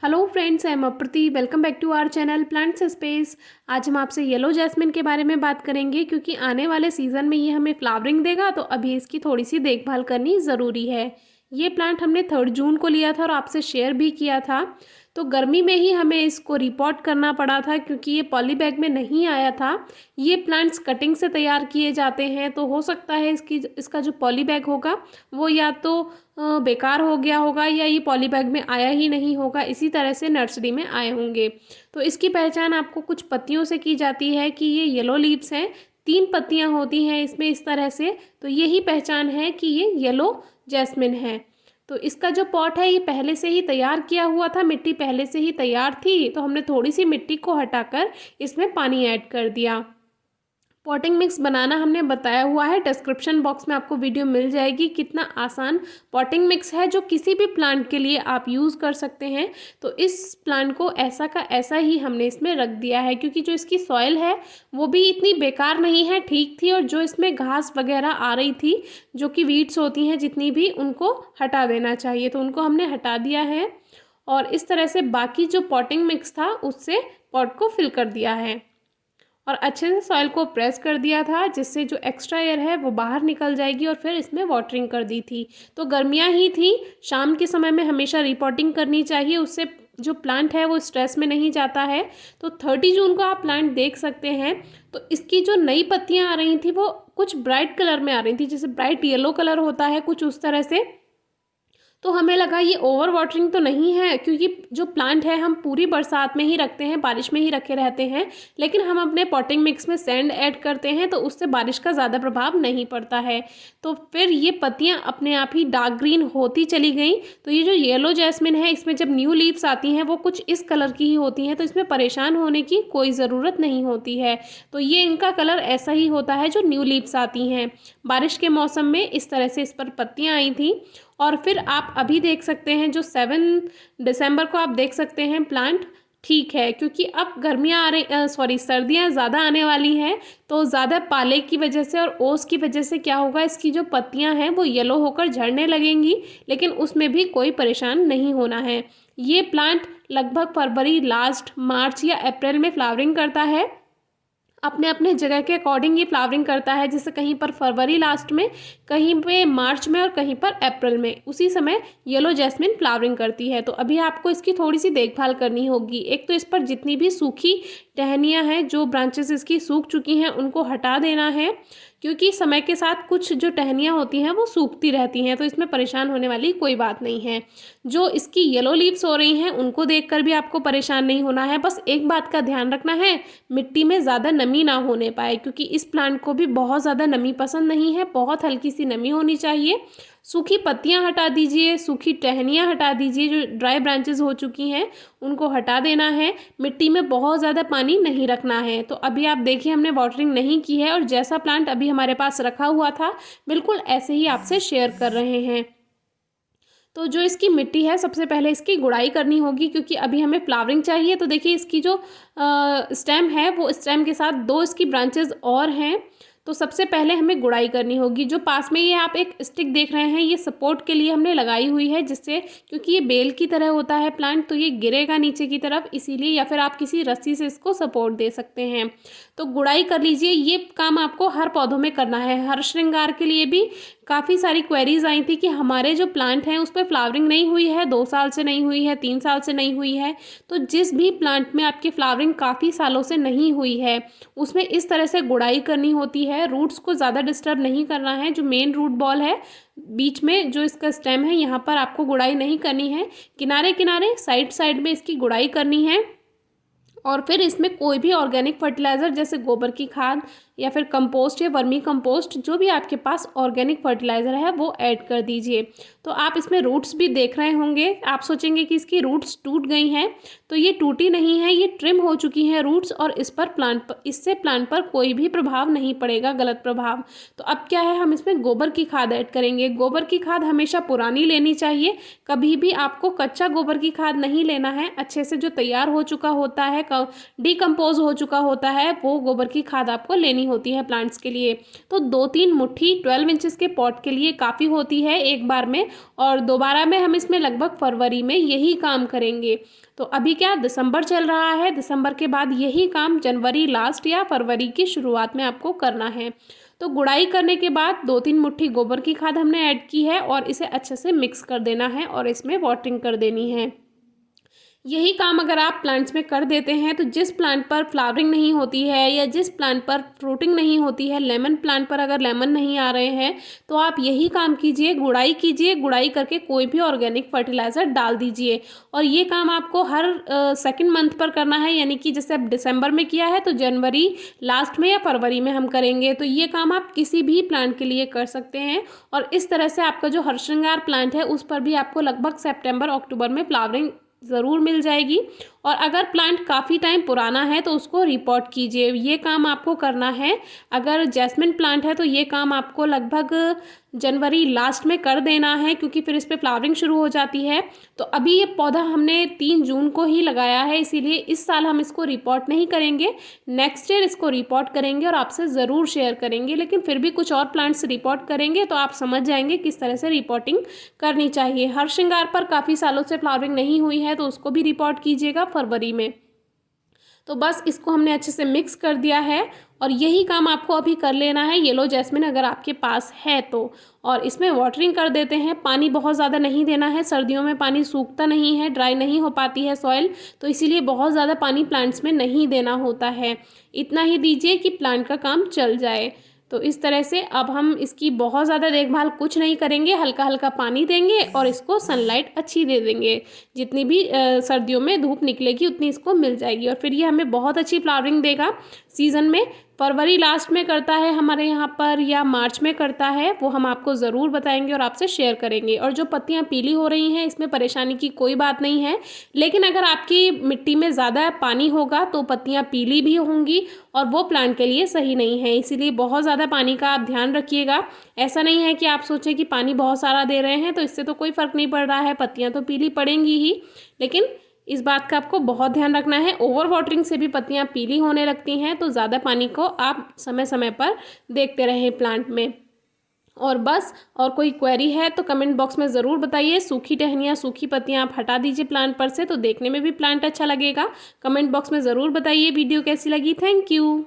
Hello friends, I am Aprati. Welcome back to our channel plants space. आज हम आपसे yellow jasmine के बारे में बात करेंगे क्योंकि आने वाले सीज़न में ये हमें फ्लावरिंग देगा, तो अभी इसकी थोड़ी सी देखभाल करनी ज़रूरी है। ये प्लांट हमने 3 जून को लिया था और आपसे शेयर भी किया था। तो गर्मी में ही हमें इसको रिपोर्ट करना पड़ा था क्योंकि ये पॉली बैग में नहीं आया था। ये प्लांट्स कटिंग से तैयार किए जाते हैं, तो हो सकता है इसका जो पॉली बैग होगा वो या तो बेकार हो गया होगा या ये पॉली बैग में आया ही नहीं होगा, इसी तरह से नर्सरी में आए होंगे। तो इसकी पहचान आपको कुछ पत्तियों से की जाती है कि ये येलो लीव्स हैं। 3 पत्तियां होती हैं इसमें इस तरह से, तो यही पहचान है कि ये येलो जैस्मिन है। तो इसका जो पॉट है ये पहले से ही तैयार किया हुआ था, मिट्टी पहले से ही तैयार थी, तो हमने थोड़ी सी मिट्टी को हटाकर इसमें पानी ऐड कर दिया। पॉटिंग मिक्स बनाना हमने बताया हुआ है, डिस्क्रिप्शन बॉक्स में आपको वीडियो मिल जाएगी। कितना आसान पॉटिंग मिक्स है जो किसी भी प्लांट के लिए आप यूज़ कर सकते हैं। तो इस प्लांट को ऐसा का ऐसा ही हमने इसमें रख दिया है क्योंकि जो इसकी सॉइल है वो भी इतनी बेकार नहीं है, ठीक थी। और जो इसमें घास वगैरह आ रही थी, जो कि वीड्स होती हैं जितनी भी, उनको हटा देना चाहिए, तो उनको हमने हटा दिया है। और इस तरह से बाकी जो पॉटिंग मिक्स था उससे पॉट को फिल कर दिया है और अच्छे से सॉइल को प्रेस कर दिया था, जिससे जो एक्स्ट्रा एयर है वो बाहर निकल जाएगी। और फिर इसमें वाटरिंग कर दी थी। तो गर्मियाँ ही थी, शाम के समय में हमेशा रिपोर्टिंग करनी चाहिए, उससे जो प्लांट है वो स्ट्रेस में नहीं जाता है। तो 30 जून को आप प्लांट देख सकते हैं। तो इसकी जो नई पत्तियाँ आ रही थी वो कुछ ब्राइट कलर में आ रही थी, जैसे ब्राइट येलो कलर होता है कुछ उस तरह से। तो हमें लगा ये ओवर वाटरिंग तो नहीं है, क्योंकि जो प्लांट है हम पूरी बरसात में ही रखते हैं, बारिश में ही रखे रहते हैं। लेकिन हम अपने पॉटिंग मिक्स में सैंड ऐड करते हैं तो उससे बारिश का ज़्यादा प्रभाव नहीं पड़ता है। तो फिर ये पत्तियां अपने आप ही डार्क ग्रीन होती चली गई। तो ये जो येलो जैस्मिन है, इसमें जब न्यू लीव्स आती हैं वो कुछ इस कलर की ही होती हैं, तो इसमें परेशान होने की कोई ज़रूरत नहीं होती है। तो ये इनका कलर ऐसा ही होता है जो न्यू लीव्स आती हैं। बारिश के मौसम में इस तरह से इस पर पत्तियाँ आई थी। और फिर आप अभी देख सकते हैं जो 7 दिसंबर को आप देख सकते हैं प्लांट ठीक है, क्योंकि अब गर्मियाँ आ रही सर्दियाँ ज़्यादा आने वाली हैं। तो ज़्यादा पाले की वजह से और ओस की वजह से क्या होगा, इसकी जो पत्तियाँ हैं वो येलो होकर झड़ने लगेंगी, लेकिन उसमें भी कोई परेशान नहीं होना है। ये प्लांट लगभग फरवरी लास्ट, मार्च या अप्रैल में फ्लावरिंग करता है। अपने अपने जगह के अकॉर्डिंग ये फ्लावरिंग करता है, जैसे कहीं पर फरवरी लास्ट में, कहीं पे मार्च में और कहीं पर अप्रैल में। उसी समय येलो जैस्मिन फ्लावरिंग करती है। तो अभी आपको इसकी थोड़ी सी देखभाल करनी होगी। एक तो इस पर जितनी भी सूखी टहनियाँ हैं, जो ब्रांचेस इसकी सूख चुकी हैं, उनको हटा देना है, क्योंकि समय के साथ कुछ जो टहनियाँ होती हैं वो सूखती रहती हैं। तो इसमें परेशान होने वाली कोई बात नहीं है। जो इसकी येलो लीव्स हो रही हैं उनको देखकर भी आपको परेशान नहीं होना है। बस एक बात का ध्यान रखना है, मिट्टी में ज़्यादा नमी ना होने पाए, क्योंकि इस प्लांट को भी बहुत ज़्यादा नमी पसंद नहीं है। बहुत हल्की सी नमी होनी चाहिए। सूखी पत्तियां हटा दीजिए, सूखी टहनियां हटा दीजिए, जो ड्राई ब्रांचेस हो चुकी हैं उनको हटा देना है। मिट्टी में बहुत ज़्यादा पानी नहीं रखना है। तो अभी आप देखिए हमने वाटरिंग नहीं की है और जैसा प्लांट अभी हमारे पास रखा हुआ था बिल्कुल ऐसे ही आपसे शेयर कर रहे हैं। तो जो इसकी मिट्टी है, सबसे पहले इसकी गुड़ाई करनी होगी, क्योंकि अभी हमें फ्लावरिंग चाहिए। तो देखिए इसकी जो स्टेम है वो स्टेम के साथ 2 इसकी ब्रांचेस और हैं। तो सबसे पहले हमें गुड़ाई करनी होगी। जो पास में ये आप एक स्टिक देख रहे हैं, ये सपोर्ट के लिए हमने लगाई हुई है, जिससे क्योंकि ये बेल की तरह होता है प्लांट, तो ये गिरेगा नीचे की तरफ, इसीलिए। या फिर आप किसी रस्सी से इसको सपोर्ट दे सकते हैं। तो गुड़ाई कर लीजिए। ये काम आपको हर पौधों में करना है। हर श्रृंगार के लिए भी काफ़ी सारी क्वेरीज आई थी कि हमारे जो प्लांट हैं उस पर फ्लावरिंग नहीं हुई है, 2 साल से नहीं हुई है, 3 साल से नहीं हुई है। तो जिस भी प्लांट में आपकी फ्लावरिंग काफ़ी सालों से नहीं हुई है, उसमें इस तरह से गुड़ाई करनी होती है। रूट्स को ज़्यादा डिस्टर्ब नहीं करना है। जो मेन रूट बॉल है, बीच में जो इसका स्टेम है, यहाँ पर आपको गुड़ाई नहीं करनी है। किनारे किनारे, साइड साइड में इसकी गुड़ाई करनी है। और फिर इसमें कोई भी ऑर्गेनिक फर्टिलाइज़र जैसे गोबर की खाद या फिर कंपोस्ट या वर्मी कंपोस्ट, जो भी आपके पास ऑर्गेनिक फर्टिलाइज़र है वो ऐड कर दीजिए। तो आप इसमें रूट्स भी देख रहे होंगे। आप सोचेंगे कि इसकी रूट्स टूट गई हैं, तो ये टूटी नहीं है, ये ट्रिम हो चुकी हैं रूट्स। और इससे प्लांट पर कोई भी प्रभाव नहीं पड़ेगा, गलत प्रभाव। तो अब क्या है, हम इसमें गोबर की खाद ऐड करेंगे। गोबर की खाद हमेशा पुरानी लेनी चाहिए। कभी भी आपको कच्चा गोबर की खाद नहीं लेना है। अच्छे से जो तैयार हो चुका होता है, डिकम्पोज हो चुका होता है, वो गोबर की खाद आपको लेनी करनी होती है प्लांट्स के लिए। तो 2-3 मुट्ठी 12 इंचेस के पॉट के लिए काफ़ी होती है एक बार में, और दोबारा में हम इसमें लगभग फरवरी में यही काम करेंगे। तो अभी क्या दिसंबर चल रहा है, दिसंबर के बाद यही काम जनवरी लास्ट या फरवरी की शुरुआत में आपको करना है। तो गुड़ाई करने के बाद 2-3 मुट्ठी गोबर की खाद हमने ऐड की है और इसे अच्छे से मिक्स कर देना है और इसमें वाटरिंग कर देनी है। यही काम अगर आप प्लांट्स में कर देते हैं तो जिस प्लांट पर फ्लावरिंग नहीं होती है या जिस प्लांट पर फ्रूटिंग नहीं होती है, लेमन प्लांट पर अगर लेमन नहीं आ रहे हैं, तो आप यही काम कीजिए, गुड़ाई करके कोई भी ऑर्गेनिक फर्टिलाइज़र डाल दीजिए। और ये काम आपको हर सेकंड मंथ पर करना है, यानी कि जैसे अब दिसंबर में किया है तो जनवरी लास्ट में या फरवरी में हम करेंगे। तो ये काम आप किसी भी प्लांट के लिए कर सकते हैं और इस तरह से आपका जो हरश्रृंगार प्लांट है उस पर भी आपको लगभग सितंबर अक्टूबर में फ्लावरिंग ज़रूर मिल जाएगी। और अगर प्लांट काफ़ी टाइम पुराना है तो उसको रिपोर्ट कीजिए, ये काम आपको करना है। अगर जैस्मिन प्लांट है तो ये काम आपको लगभग जनवरी लास्ट में कर देना है, क्योंकि फिर इस पर फ्लावरिंग शुरू हो जाती है। तो अभी ये पौधा हमने 3 जून को ही लगाया है, इसीलिए इस साल हम इसको रिपोर्ट नहीं करेंगे, नेक्स्ट ईयर इसको रिपोर्ट करेंगे और आपसे ज़रूर शेयर करेंगे। लेकिन फिर भी कुछ और प्लांट्स रिपोर्ट करेंगे तो आप समझ जाएंगे किस तरह से रिपोर्टिंग करनी चाहिए। हरश्रृंगार पर काफ़ी सालों से फ्लावरिंग नहीं हुई है तो उसको भी रिपोर्ट कीजिएगा फरवरी में। तो बस इसको हमने अच्छे से मिक्स कर दिया है और यही काम आपको अभी कर लेना है येलो जैस्मिन अगर आपके पास है तो। और इसमें वाटरिंग कर देते हैं, पानी बहुत ज़्यादा नहीं देना है, सर्दियों में पानी सूखता नहीं है, ड्राई नहीं हो पाती है सॉइल, तो इसीलिए बहुत ज़्यादा पानी प्लांट्स में नहीं देना होता है। इतना ही दीजिए कि प्लांट का काम चल जाए। तो इस तरह से अब हम इसकी बहुत ज़्यादा देखभाल कुछ नहीं करेंगे, हल्का हल्का पानी देंगे और इसको सनलाइट अच्छी दे देंगे, जितनी भी सर्दियों में धूप निकलेगी उतनी इसको मिल जाएगी और फिर ये हमें बहुत अच्छी फ्लावरिंग देगा। सीज़न में फरवरी लास्ट में करता है हमारे यहाँ पर या मार्च में करता है, वो हम आपको ज़रूर बताएंगे और आपसे शेयर करेंगे। और जो पत्तियाँ पीली हो रही हैं इसमें परेशानी की कोई बात नहीं है, लेकिन अगर आपकी मिट्टी में ज़्यादा पानी होगा तो पत्तियाँ पीली भी होंगी और वो प्लांट के लिए सही नहीं है, इसीलिए बहुत ज़्यादा पानी का आप ध्यान रखिएगा। ऐसा नहीं है कि आप सोचें कि पानी बहुत सारा दे रहे हैं तो इससे तो कोई फ़र्क नहीं पड़ रहा है, पत्तियाँ तो पीली पड़ेंगी ही, लेकिन इस बात का आपको बहुत ध्यान रखना है। ओवर वाटरिंग से भी पत्तियां पीली होने लगती हैं, तो ज़्यादा पानी को आप समय समय पर देखते रहें प्लांट में। और बस, और कोई क्वेरी है तो कमेंट बॉक्स में ज़रूर बताइए। सूखी टहनियाँ, सूखी पत्तियां आप हटा दीजिए प्लांट पर से, तो देखने में भी प्लांट अच्छा लगेगा। कमेंट बॉक्स में ज़रूर बताइए वीडियो कैसी लगी। Thank you.